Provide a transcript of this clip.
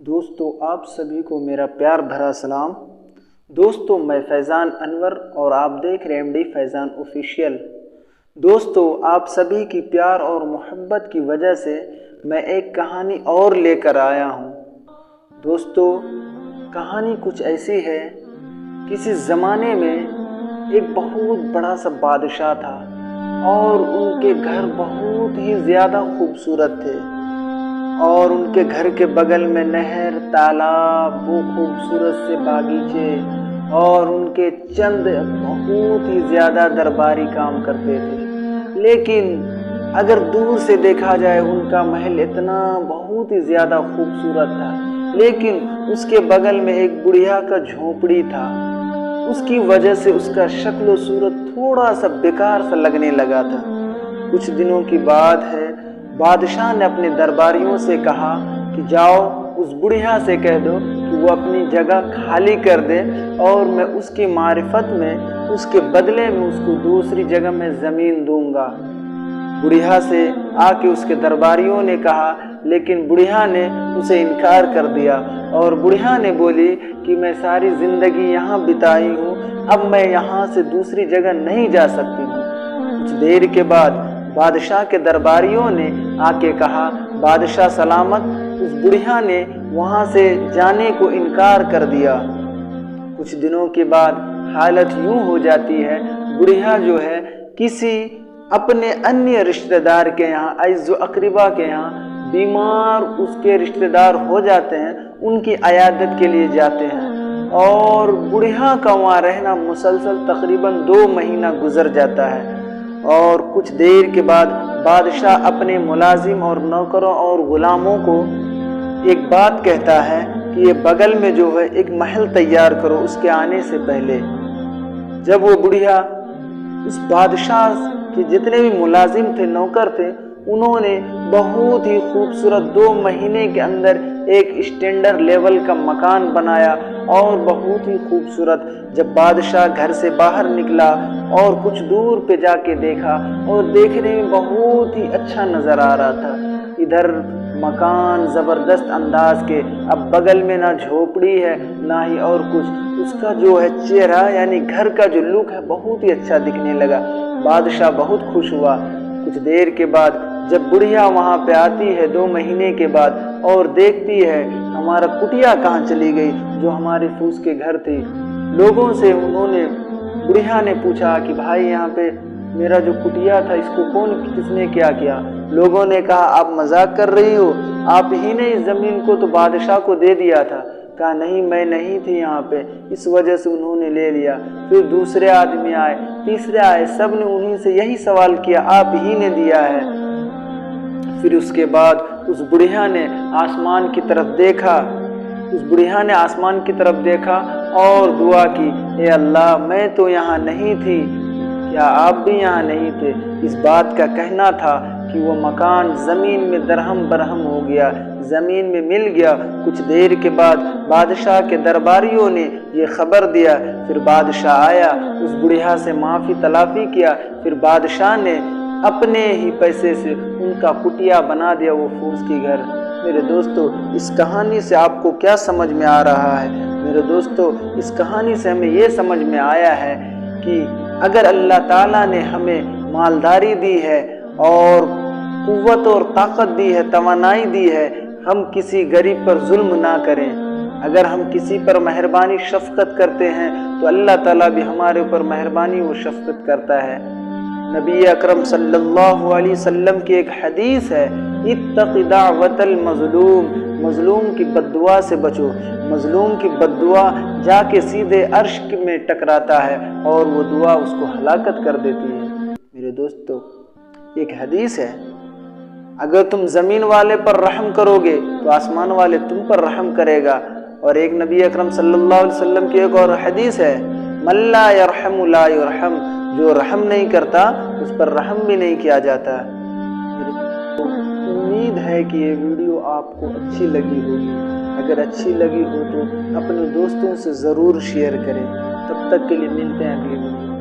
دوستو آپ سبھی کو میرا پیار بھرا سلام۔ دوستو میں فیضان انور اور آپ دیکھ رہے ہیں ایم ڈی فیضان آفیشیل۔ دوستو آپ سبھی کی پیار اور محبت کی وجہ سے میں ایک کہانی اور لے کر آیا ہوں۔ دوستو کہانی کچھ ایسی ہے، کسی زمانے میں ایک بہت بڑا سا بادشاہ تھا اور ان کے گھر بہت ہی زیادہ خوبصورت تھے، اور ان کے گھر کے بغل میں نہر، تالاب، وہ خوبصورت سے باغیچے، اور ان کے چند بہت ہی زیادہ درباری کام کرتے تھے۔ لیکن اگر دور سے دیکھا جائے ان کا محل اتنا بہت ہی زیادہ خوبصورت تھا، لیکن اس کے بغل میں ایک بڑھیا کا جھونپڑی تھا۔ اس کی وجہ سے اس کا شکل و صورت تھوڑا سا بیکار سا لگنے لگا تھا۔ کچھ دنوں کی بات ہے، بادشاہ نے اپنے درباریوں سے کہا کہ جاؤ اس بڑھیا سے کہہ دو کہ وہ اپنی جگہ خالی کر دے، اور میں اس کی معرفت میں اس کے بدلے میں اس کو دوسری جگہ میں زمین دوں گا۔ بڑھیا سے آ کے اس کے درباریوں نے کہا، لیکن بڑھیا نے اسے انکار کر دیا، اور بڑھیا نے بولی کہ میں ساری زندگی یہاں بتائی ہوں، اب میں یہاں سے دوسری جگہ نہیں جا سکتی ہوں۔ کچھ دیر کے بعد بادشاہ کے درباریوں نے آ کے کہا، بادشاہ سلامت۔ اس بڑھیا نے وہاں سے جانے کو انکار کر دیا۔ کچھ دنوں کے بعد حالت یوں ہو جاتی ہے، بڑھیا جو ہے کسی اپنے انیہ رشتہ دار کے یہاں، عزیز و اقربا کے یہاں بیمار اس کے رشتہ دار ہو جاتے ہیں، ان کی عیادت کے لیے جاتے ہیں، اور بڑھیا کا وہاں رہنا مسلسل تقریباً 2 مہینہ گزر جاتا ہے۔ اور کچھ دیر کے بعد بادشاہ اپنے ملازم اور نوکروں اور غلاموں کو ایک بات کہتا ہے کہ یہ بغل میں جو ہے ایک محل تیار کرو اس کے آنے سے پہلے۔ جب وہ بڑھیا اس بادشاہ کے جتنے بھی ملازم تھے، نوکر تھے، انہوں نے بہت ہی خوبصورت 2 مہینے کے اندر ایک اسٹینڈرڈ لیول کا مکان بنایا، اور بہت ہی خوبصورت۔ جب بادشاہ گھر سے باہر نکلا اور کچھ دور پہ جا کے دیکھا، اور دیکھنے میں بہت ہی اچھا نظر آ رہا تھا، ادھر مکان زبردست انداز کے، اب بغل میں نہ جھوپڑی ہے نہ ہی اور کچھ، اس کا جو ہے چہرہ یعنی گھر کا جو لک ہے بہت ہی اچھا دکھنے لگا۔ بادشاہ بہت خوش ہوا۔ کچھ دیر کے بعد جب بڑھیا وہاں پہ آتی ہے 2 مہینے کے بعد، اور دیکھتی ہے ہمارا کٹیا کہاں چلی گئی جو ہمارے فوس کے گھر تھی، لوگوں سے بڑھیا نے پوچھا کہ بھائی یہاں پہ میرا جو کٹیا تھا اس کو کس نے کیا کیا؟ لوگوں نے کہا آپ مذاق کر رہی ہو، آپ ہی نے اس زمین کو تو بادشاہ کو دے دیا تھا۔ کہا نہیں، میں نہیں تھی یہاں پہ، اس وجہ سے انہوں نے لے لیا۔ پھر دوسرے آدمی آئے، تیسرے آئے، سب نے انہیں سے یہی سوال کیا، آپ ہی نے دیا ہے۔ پھر اس کے بعد اس بڑھیا نے آسمان کی طرف دیکھا اور دعا کی، اے اللہ میں تو یہاں نہیں تھی، کیا آپ بھی یہاں نہیں تھے؟ اس بات کا کہنا تھا کہ وہ مکان زمین میں درہم برہم ہو گیا، زمین میں مل گیا۔ کچھ دیر کے بعد بادشاہ کے درباریوں نے یہ خبر دیا۔ پھر بادشاہ آیا، اس بڑھیا سے معافی تلافی کیا، پھر بادشاہ نے اپنے ہی پیسے سے ان کا کٹیا بنا دیا وہ فوس کی گھر۔ میرے دوستو اس کہانی سے آپ کو کیا سمجھ میں آ رہا ہے؟ میرے دوستو اس کہانی سے ہمیں یہ سمجھ میں آیا ہے کہ اگر اللہ تعالیٰ نے ہمیں مالداری دی ہے اور قوت اور طاقت دی ہے، توانائی دی ہے، ہم کسی غریب پر ظلم نہ کریں۔ اگر ہم کسی پر مہربانی شفقت کرتے ہیں تو اللہ تعالیٰ بھی ہمارے اوپر مہربانی و شفقت کرتا ہے۔ نبی اکرم صلی اللہ علیہ وسلم کی ایک حدیث ہے، اتق دعوت المظلوم، مظلوم کی بد دعا سے بچو۔ مظلوم کی بد دعا جا کے سیدھے عرش میں ٹکراتا ہے اور وہ دعا اس کو ہلاکت کر دیتی ہے۔ میرے دوستو ایک حدیث ہے، اگر تم زمین والے پر رحم کرو گے تو آسمان والے تم پر رحم کرے گا۔ اور ایک نبی اکرم صلی اللہ علیہ وسلم کی ایک اور حدیث ہے، من لا یرحم لا یرحم، جو رحم نہیں کرتا اس پر رحم بھی نہیں کیا جاتا۔ امید ہے کہ یہ ویڈیو آپ کو اچھی لگی ہوگی۔ اگر اچھی لگی ہو تو اپنے دوستوں سے ضرور شیئر کریں۔ تب تک کے لیے ملتے ہیں اگلی ویڈیو۔